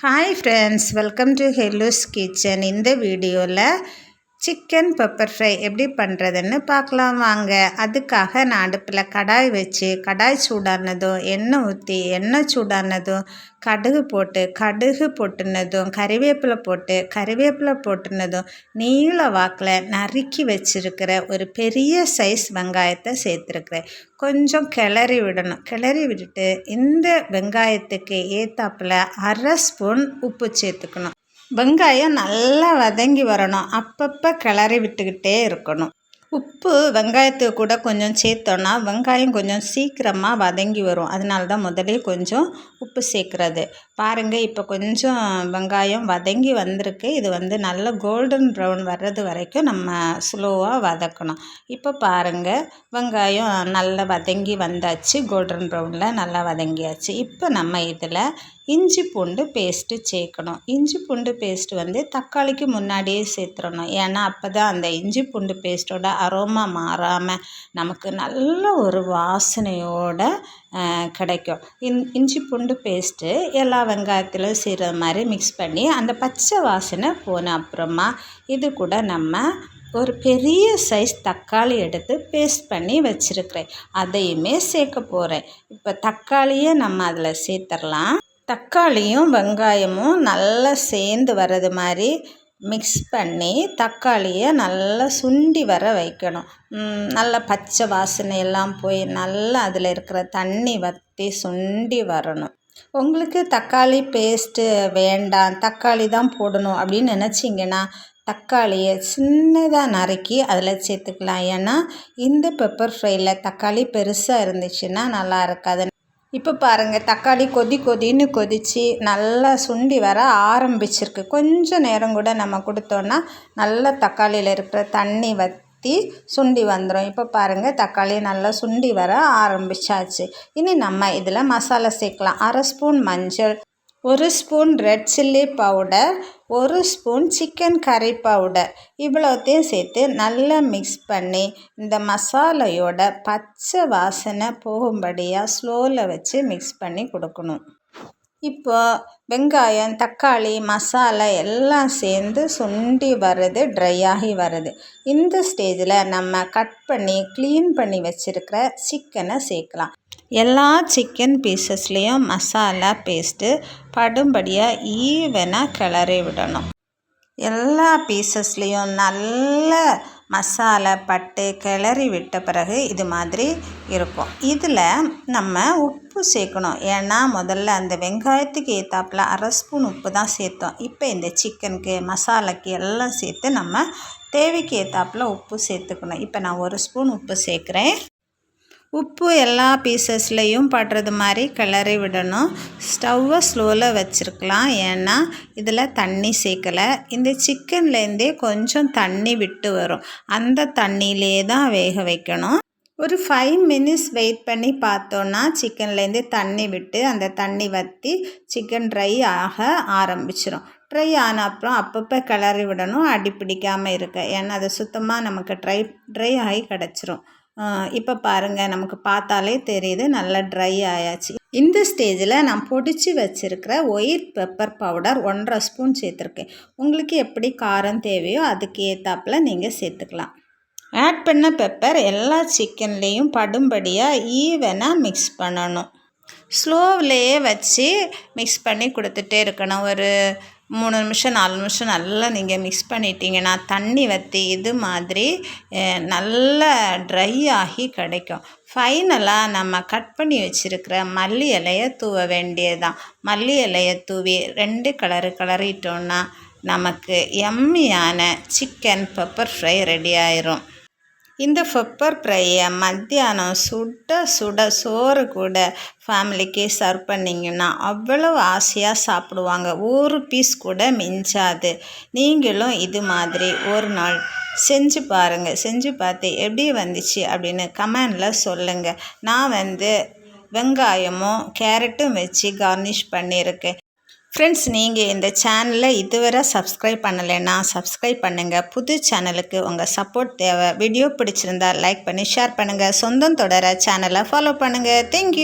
Hi friends, welcome to ஹெல்லூஸ் kitchen. இந்த வீடியோவில் சிக்கன் பெப்பர் ஃப்ரை எப்படி பண்ணுறதுன்னு பார்க்கலாம் வாங்க. அதுக்காக நான் அடுப்பில் கடாய் வச்சு கடாய் சூடானதும் எண்ணெய் ஊற்றி எண்ணெய் சூடானதும் கடுகு போட்டுனதும் கறிவேப்பிலை போட்டுனதும் நீல வாக்கில் நறுக்கி வச்சுருக்கிற ஒரு பெரிய சைஸ் வெங்காயத்தை சேர்த்துருக்குறேன். கொஞ்சம் கிளறி விடணும். கிளறி விட்டுட்டு இந்த வெங்காயத்துக்கு ஏத்தாப்பில் 1/2 ஸ்பூன் உப்பு சேர்த்துக்கணும். வெங்காயம் நல்லா வதங்கி வரணும். அப்பப்போ கிளறி விட்டுக்கிட்டே இருக்கணும். உப்பு வெங்காயத்துக்கு கூட கொஞ்சம் சேர்த்தோன்னா வெங்காயம் கொஞ்சம் சீக்கிரமாக வதங்கி வரும். அதனால தான் முதலே கொஞ்சம் உப்பு சேர்க்குறது. பாருங்கள், இப்போ கொஞ்சம் வெங்காயம் வதங்கி வந்திருக்கு. இது நல்ல கோல்டன் ப்ரௌன் வர்றது வரைக்கும் நம்ம ஸ்லோவாக வதக்கணும். இப்போ பாருங்கள், வெங்காயம் நல்லா வதங்கி வந்தாச்சு. கோல்டன் ப்ரௌனில் நல்லா வதங்கியாச்சு. இப்போ நம்ம இதில் இஞ்சி பூண்டு பேஸ்ட்டு சேர்க்கணும். இஞ்சி பூண்டு பேஸ்ட்டு தக்காளிக்கு முன்னாடியே சேர்த்துடணும். ஏன்னா அப்போ தான் அந்த இஞ்சி பூண்டு பேஸ்ட்டோட அரோமா மாறாமல் நமக்கு நல்ல ஒரு வாசனையோடு கிடைக்கும். இஞ்சி பூண்டு பேஸ்ட்டு எல்லா வெங்காயத்திலும் செய்கிற மாதிரி மிக்ஸ் பண்ணி அந்த பச்சை வாசனை போன அப்புறமா இது கூட நம்ம ஒரு பெரிய சைஸ் தக்காளி எடுத்து பேஸ்ட் பண்ணி வச்சுருக்கிறேன். அதையுமே சேர்க்க போகிறேன். இப்போ தக்காளியை நம்ம அதில் சேர்த்துடலாம். தக்காளியும் வெங்காயமும் நல்லா சேர்ந்து வர்றது மாதிரி மிக்ஸ் பண்ணி தக்காளியை நல்லா சுண்டி வர வைக்கணும். நல்லா பச்சை வாசனை எல்லாம் போய் நல்லா அதில் இருக்கிற தண்ணி வற்றி சுண்டி வரணும். உங்களுக்கு தக்காளி பேஸ்ட்டு வேண்டாம், தக்காளி தான் போடணும் அப்படின்னு நினச்சிங்கன்னா தக்காளியை சின்னதாக நறுக்கி அதில் சேர்த்துக்கலாம். ஏன்னா இந்த பெப்பர் ஃப்ரையில் தக்காளி பெருசாக இருந்துச்சுன்னா நல்லா இருக்காது. இப்போ பாருங்கள், தக்காளி கொதின்னு கொதித்து நல்லா சுண்டி வர ஆரம்பிச்சிருக்கு. கொஞ்சம் நேரம் கூட நம்ம கொடுத்தோன்னா நல்லா தக்காளியில் இருக்கிற தண்ணி வற்றி சுண்டி வந்துடும். இப்போ பாருங்கள், தக்காளி நல்லா சுண்டி வர ஆரம்பிச்சாச்சு. இனி நம்ம இதில் மசாலா சேர்க்கலாம். 1/2 ஸ்பூன் மஞ்சள், 1 spoon red chilli powder, 1 spoon chicken கறி பவுடர், இவ்வளோத்தையும் சேர்த்து நல்லா மிக்ஸ் பண்ணி இந்த மசாலையோட பச்சை வாசனை போகும்படியாக ஸ்லோவில் வச்சு மிக்ஸ் பண்ணி கொடுக்கணும். இப்போ வெங்காயம், தக்காளி, மசாலா எல்லாம் சேர்ந்து சுண்டி வருது, ட்ரை ஆகி வருது. இந்த ஸ்டேஜில் நம்ம கட் பண்ணி க்ளீன் பண்ணி வச்சுருக்கிற சிக்கனை சேர்க்கலாம். எல்லா சிக்கன் பீசஸ்லேயும் மசாலா பேஸ்ட்டு படும்படியாக ஈவனாக கிளறி விடணும். எல்லா பீசஸ்லேயும் நல்ல மசாலா பட்டு கிளறி விட்ட பிறகு இது மாதிரி இருக்கும். இதில் நம்ம உப்பு சேர்க்கணும். ஏன்னா முதல்ல அந்த வெங்காயத்துக்கு ஏற்றாப்புல 1/2 ஸ்பூன் உப்பு தான் சேர்த்தோம். இப்போ இந்த சிக்கனுக்கு மசாலாக்கு எல்லாம் சேர்த்து நம்ம தேவைக்கு ஏற்றாப்புல உப்பு சேர்த்துக்கணும். இப்போ நான் 1 ஸ்பூன் உப்பு சேர்க்குறேன். உப்பு எல்லா பீசஸ்லேயும் படுறது மாதிரி கிளறி விடணும். ஸ்டவ்வை ஸ்லோவில் வச்சுருக்கலாம். ஏன்னா இதில் தண்ணி சேர்க்கலை. இந்த சிக்கன்லேருந்தே கொஞ்சம் தண்ணி விட்டு வரும். அந்த தண்ணியிலே தான் வேக வைக்கணும். ஒரு 5 மினிட்ஸ் வெயிட் பண்ணி பார்த்தோன்னா சிக்கன்லேருந்து தண்ணி விட்டு அந்த தண்ணி வற்றி சிக்கன் ட்ரை ஆக ஆரம்பிச்சிடும். ட்ரை ஆன அப்புறம் அப்பப்போ கிளறி விடணும், அடி பிடிக்காமல் இருக்க. ஏன்னா அது சுத்தமாக நமக்கு ட்ரை ஆகி கிடச்சிரும். இப்போ பாருங்கள், நமக்கு பார்த்தாலே தெரியுது நல்லா ட்ரை ஆயாச்சு. இந்த ஸ்டேஜில் நான் பொடிச்சு வச்சுருக்கிற ஒயிட் பெப்பர் பவுடர் 1/2 ஸ்பூன் சேர்த்துருக்கேன். உங்களுக்கு எப்படி காரம் தேவையோ அதுக்கு ஏற்றாப்பில் நீங்கள் சேர்த்துக்கலாம். ஆட் பண்ண பெப்பர் எல்லா சிக்கன்லேயும் படும்படியாக ஈவனாக மிக்ஸ் பண்ணணும். ஸ்லோவிலேயே வச்சு மிக்ஸ் பண்ணி கொடுத்துட்டே இருக்கணும். ஒரு 3 நிமிஷம் 4 நிமிஷம் நல்லா நீங்கள் மிக்ஸ் பண்ணிட்டீங்கன்னா தண்ணி வற்றி இது மாதிரி நல்லா ட்ரை ஆகி கிடைக்கும். ஃபைனலாக நம்ம கட் பண்ணி வச்சுருக்கிற மல்லி இலையை தூவ வேண்டியதுதான். மல்லி இலையை தூவி 2 கிளறிட்டோன்னா நமக்கு எம்மியான சிக்கன் பெப்பர் ஃப்ரை ரெடி ஆயிரும். இந்த பெப்பர் ஃப்ரையை மத்தியானம் சுட சோறு கூட ஃபேமிலிக்கு சர்வ் பண்ணிங்கன்னா அவ்வளோ ஆசையாக சாப்பிடுவாங்க. ஒரு பீஸ் கூட மிஞ்சாது. நீங்களும் இது மாதிரி ஒரு நாள் செஞ்சு பாருங்கள். செஞ்சு பார்த்து எப்படி வந்துச்சு அப்படின்னு கமெண்டில் சொல்லுங்கள். நான் வெங்காயமும் கேரட்டும் வச்சு கார்னிஷ் பண்ணியிருக்கேன். ஃப்ரெண்ட்ஸ், நீங்கள் இந்த சேனலை இதுவரை சப்ஸ்கிரைப் பண்ணலைன்னா சப்ஸ்கிரைப் பண்ணுங்கள். புது சேனலுக்கு உங்கள் சப்போர்ட் தேவை. வீடியோ பிடிச்சிருந்தா லைக் பண்ணி ஷேர் பண்ணுங்கள். சொந்தம் தொடர சேனலை ஃபாலோ பண்ணுங்கள். தேங்க்யூ.